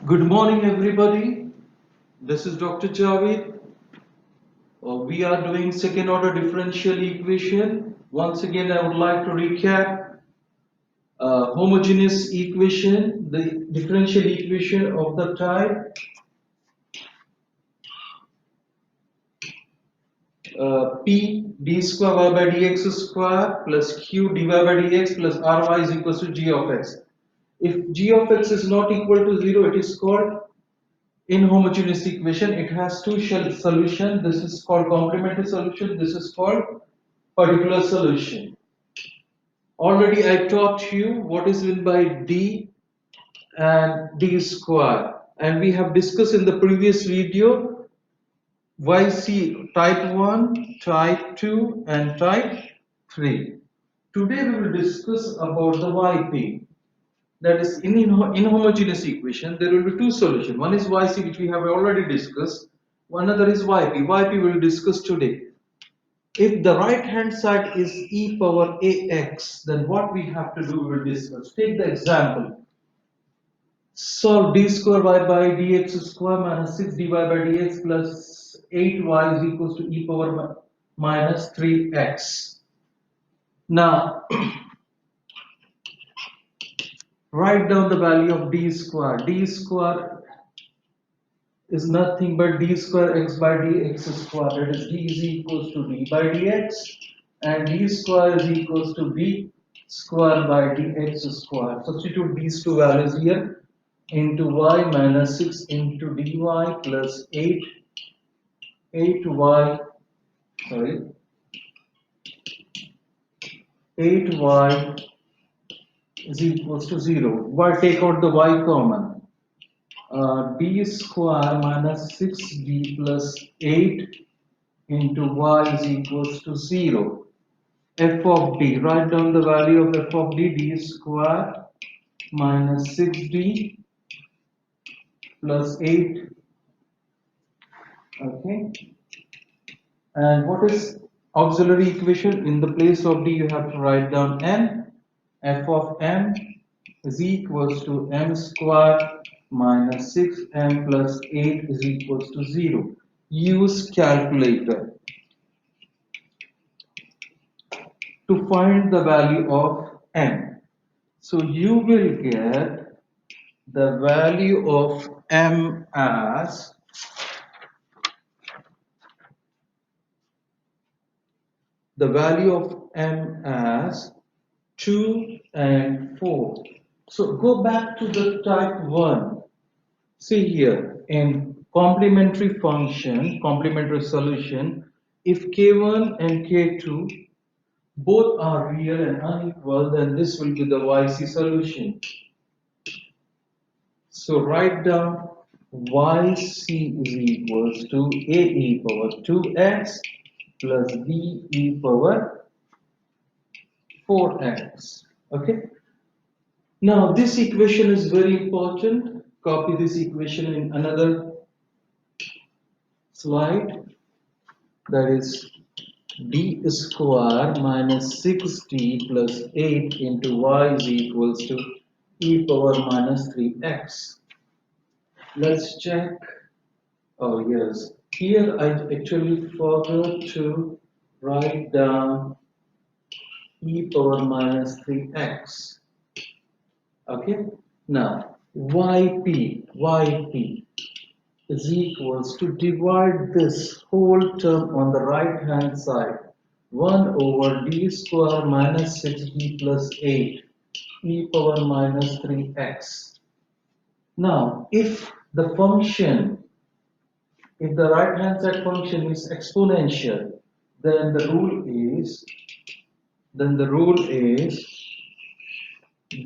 Good morning, everybody. This is Dr. Javed. We are doing second order differential equation. Once again, I would like to recap homogeneous equation, the differential equation of the type P d square y by dx square plus q dy by dx plus ry is equals to g of x. If g of x is not equal to 0, it is called inhomogeneous equation. It has two solutions. This is called complementary solution. This is called particular solution. Already I taught you what is meant by d and d square, and we have discussed in the previous video YC type 1, type 2 and type 3. Today we will discuss about the YP. That is in inhomogeneous equation there will be two solutions. One is YC, which we have already discussed. One other is YP. YP we will discuss today. If the right hand side is e power ax, then what we have to do we will discuss. Take the example. Solve d square y by dx square minus 6 dy by dx plus 8y is equals to e power minus 3x. Now write down the value of d square. D square is nothing but d square x by dx square. That is d is equals to d by dx, and d square is equals to d square by dx square. Substitute these two values here into y minus 6 into dy plus 8y sorry 8y is equals to 0. Why take out the y common? D square minus 6d plus 8 into y is equals to 0. F of d, write down the value of f of d, d square minus 6d plus 8. Okay. And what is auxiliary equation? In the place of d, you have to write down m. F of m is equals to m square minus 6m plus 8 is equals to 0. Use calculator to find the value of m. So you will get the value of m as 2 and 4. So go back to the type 1. See here in complementary function, complementary solution, if k1 and k2 both are real and unequal, then this will be the YC solution. So write down YC is equals to AE power 2x plus BE power 4x. Okay. Now this equation is very important. Copy this equation in another slide. That is d square minus 6d plus 8 into y is equals to e power minus 3x. Let's check. Oh yes, here I actually forgot to write down e power minus 3x. Okay, now yp is equals to divide this whole term on the right hand side 1 over d square minus 6d plus 8 e power minus 3x. Now if the right hand side function is exponential, then the rule is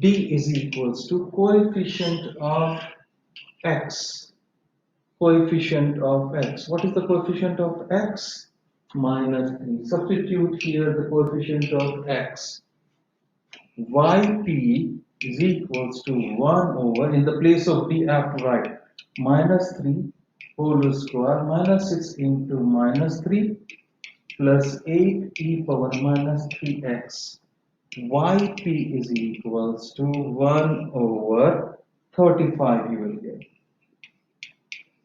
d is equals to coefficient of x. Coefficient of x. What is the coefficient of x? Minus 3. Substitute here the coefficient of x. Yp is equals to 1 over, in the place of d I have to write minus 3 whole square minus 6 into minus 3 plus 8 e power minus 3x. Yp is equals to 1 over 35 you will get.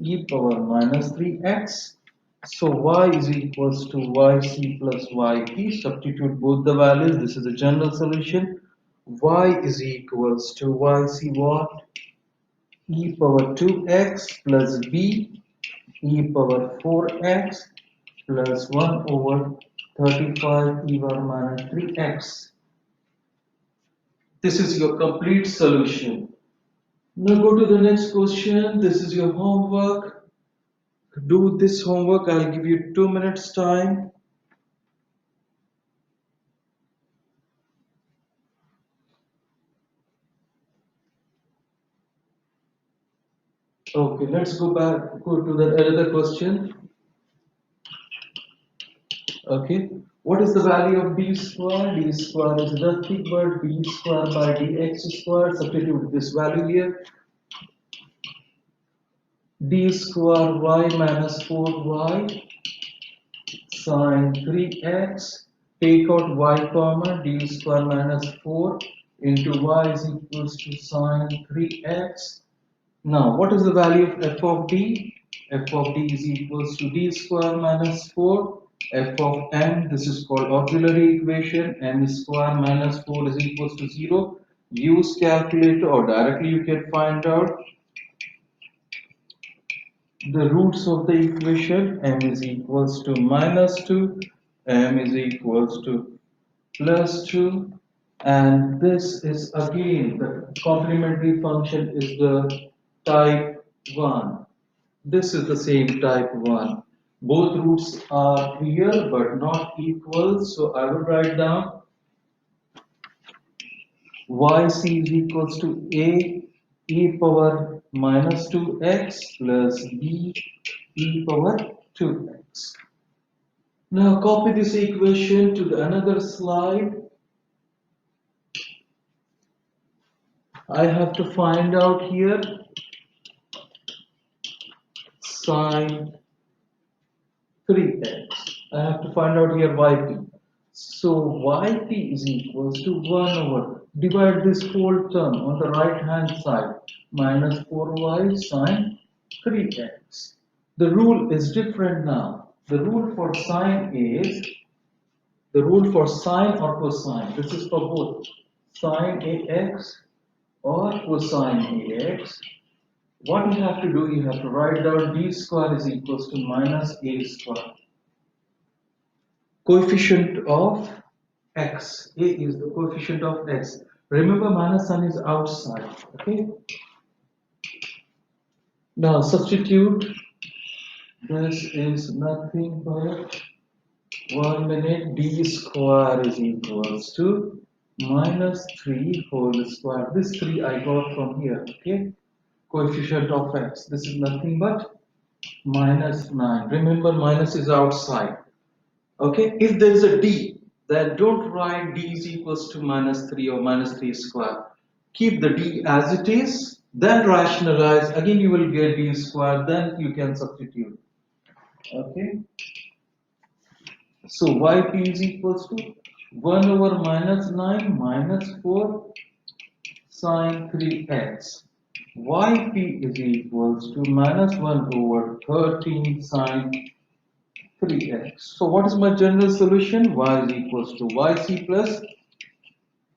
e power minus 3x. So y is equals to yc plus yp. Substitute both the values. This is a general solution. Y is equals to yc what? E power 2x plus b e power 4x plus 1 over 35 e power minus 3x. This is your complete solution. Now go to the next question. This is your homework. Do this homework. I'll give you 2 minutes time. Okay, let's go to the another question. Okay, what is the value of d square? D square is nothing but d square by dx square. Substitute this value here. D square y minus 4y sine 3x. Take out y comma d square minus 4 into y is equals to sine 3x. Now, what is the value of f of d? F of d is equals to d square minus 4 f of m. This is called auxiliary equation. M square minus 4 is equals to 0. Use calculator or directly you can find out the roots of the equation. M is equals to minus 2, m is equals to plus 2, and this is again the complementary function is the type 1. This is the same type 1. Both roots are real but not equal, so I will write down yc is equals to a e power minus 2x plus b e power 2x. Now copy this equation to the another slide. I have to find out here sine 3x. I have to find out here yp. So yp is equals to 1 over, divide this whole term on the right hand side, minus 4y sine 3x. The rule is different now. The rule for sine is, the rule for sine or cosine, this is for both sine ax or cosine ax. What you have to do, you have to write down d square is equals to minus a square. Coefficient of x. A is the coefficient of x. Remember, minus sign is outside. Okay. Now substitute. This is nothing but 1 minute d square is equals to minus 3 whole square. This 3 I got from here. Okay. Coefficient of x. This is nothing but minus 9. Remember, minus is outside. Okay, if there is a d, then don't write d is equals to minus 3 or minus 3 square. Keep the d as it is, then rationalize. Again, you will get d square, then you can substitute. Okay, so yp is equals to 1 over minus 9 minus 4 sine 3x. Yp is equals to minus 1 over 13 sine 3x. So what is my general solution? Y is equals to yc plus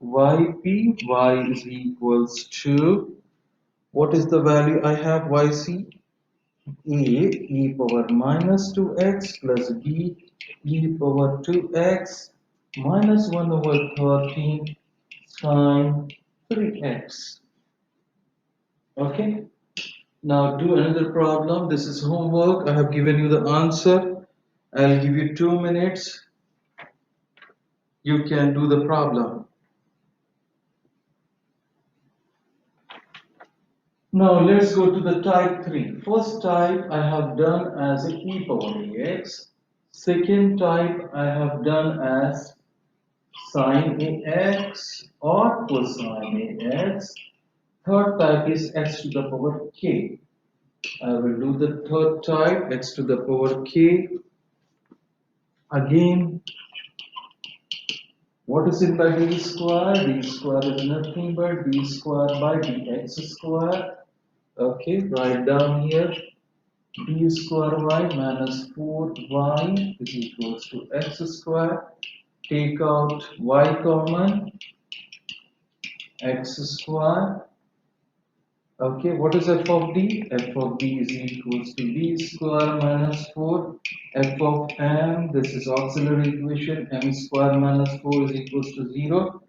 yp. Y is equals to, what is the value I have? Yc a e power minus 2x plus b e power 2x minus 1 over 13 sine 3x. Okay. Now do another problem. This is homework. I have given you the answer. I'll give you 2 minutes. You can do the problem. Now let's go to the type 3. First type I have done as e power ax. Second type I have done as sine ax or cosine ax. Third type is x to the power k. I will do the third type, x to the power k. Again, what is it by d square? D square is nothing but d square by dx square. Okay, write down here d square y minus 4y is equals to x square. Take out y common, x square. Okay, what is f of d? F of d is equals to d square minus 4 f of m. This is auxiliary equation. M square minus 4 is equals to 0.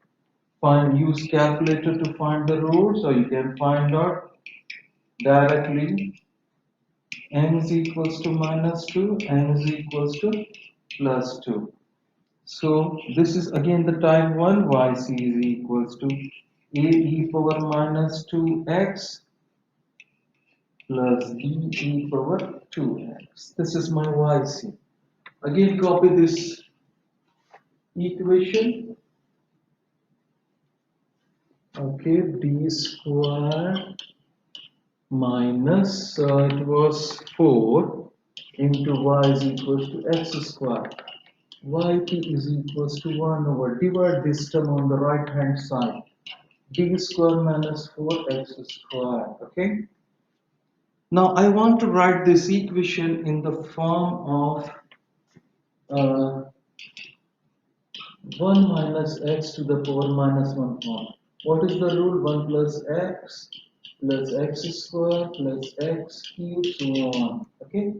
Use calculator to find the roots, or you can find out directly. M is equals to minus 2, m is equals to plus 2. So this is again the type 1. Yc is equals to a e power minus 2x plus b e power 2x. This is my yc. Again copy this equation. Okay, d square minus it was 4 into y is equals to x square. Yp is equals to 1 over, divide this term on the right hand side, d square minus 4x square. Okay, now I want to write this equation in the form of uh, 1 minus x to the power minus 1 form. What is the rule? 1 plus x square plus x cubed, so on. Okay,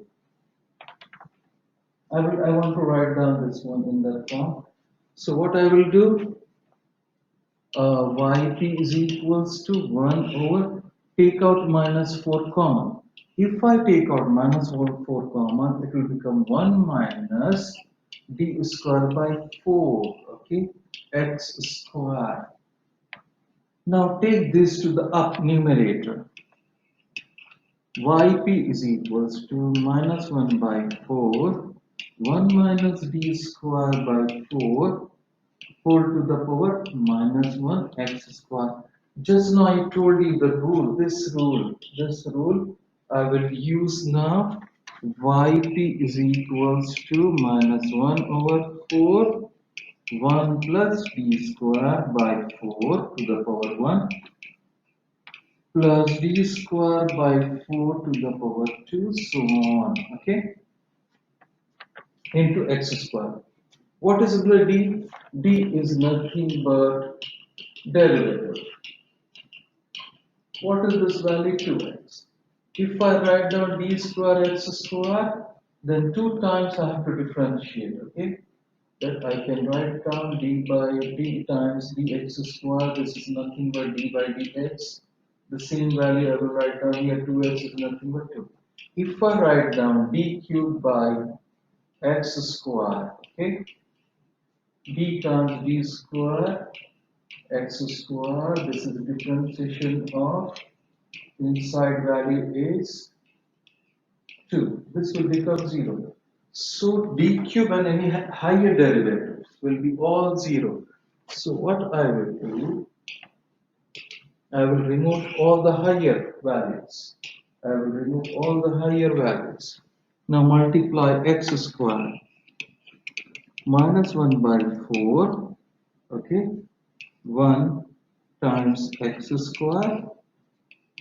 I want to write down this one in that form. So what I will do, yp is equals to 1 over, take out minus 4 common. If I take out minus 4 common, it will become 1 minus d square by 4, okay, x square. Now take this to the up numerator. Yp is equals to minus 1 by 4, 1 minus d square by 4, 4 to the power minus 1 x square. Just now I told you the rule, this rule I will use now. Yp is equals to minus 1 over 4, 1 plus d square by 4 to the power 1 plus d square by 4 to the power 2, so on, okay, into x square. What is the d? D is nothing but derivative. What is this value? 2x. If I write down d square x square, then 2 times I have to differentiate, okay? That I can write down d by d times dx square. This is nothing but d by dx. The same value I will write down here, 2x is nothing but 2. If I write down d cubed by x square, okay, d times d square x square, this is the differentiation of inside value is 2. This will become 0. So d cube and any higher derivatives will be all 0. So what I will do, I will remove all the higher values. I will remove all the higher values. Now multiply x square minus 1 by 4, okay, 1 times x square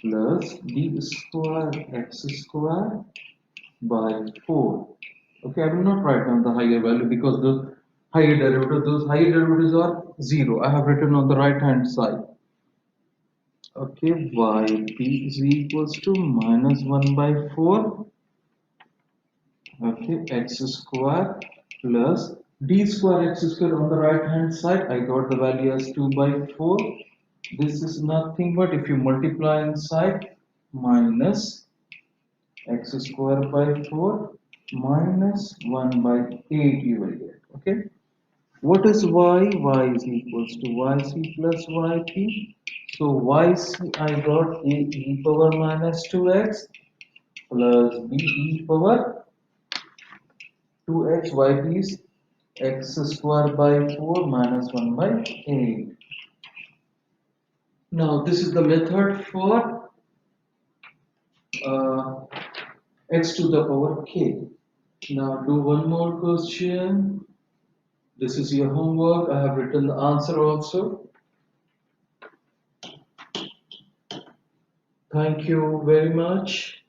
plus d square x square by 4. Okay, I will not write down the higher value because those higher derivatives are 0. I have written on the right hand side. Okay, yp is equals to minus 1 by 4. Okay, x square plus d square x square on the right hand side. I got the value as 2 by 4. This is nothing but if you multiply inside minus x square by 4 minus 1 by 8 you will get. Okay, what is y? Y is equals to yc plus yp. So yc I got a e power minus 2x plus b e power 2x. Yp is x square by 4 minus 1 by 8. Now this is the method for uh, x to the power k. Now do one more question. This is your homework. I have written the answer also. Thank you very much.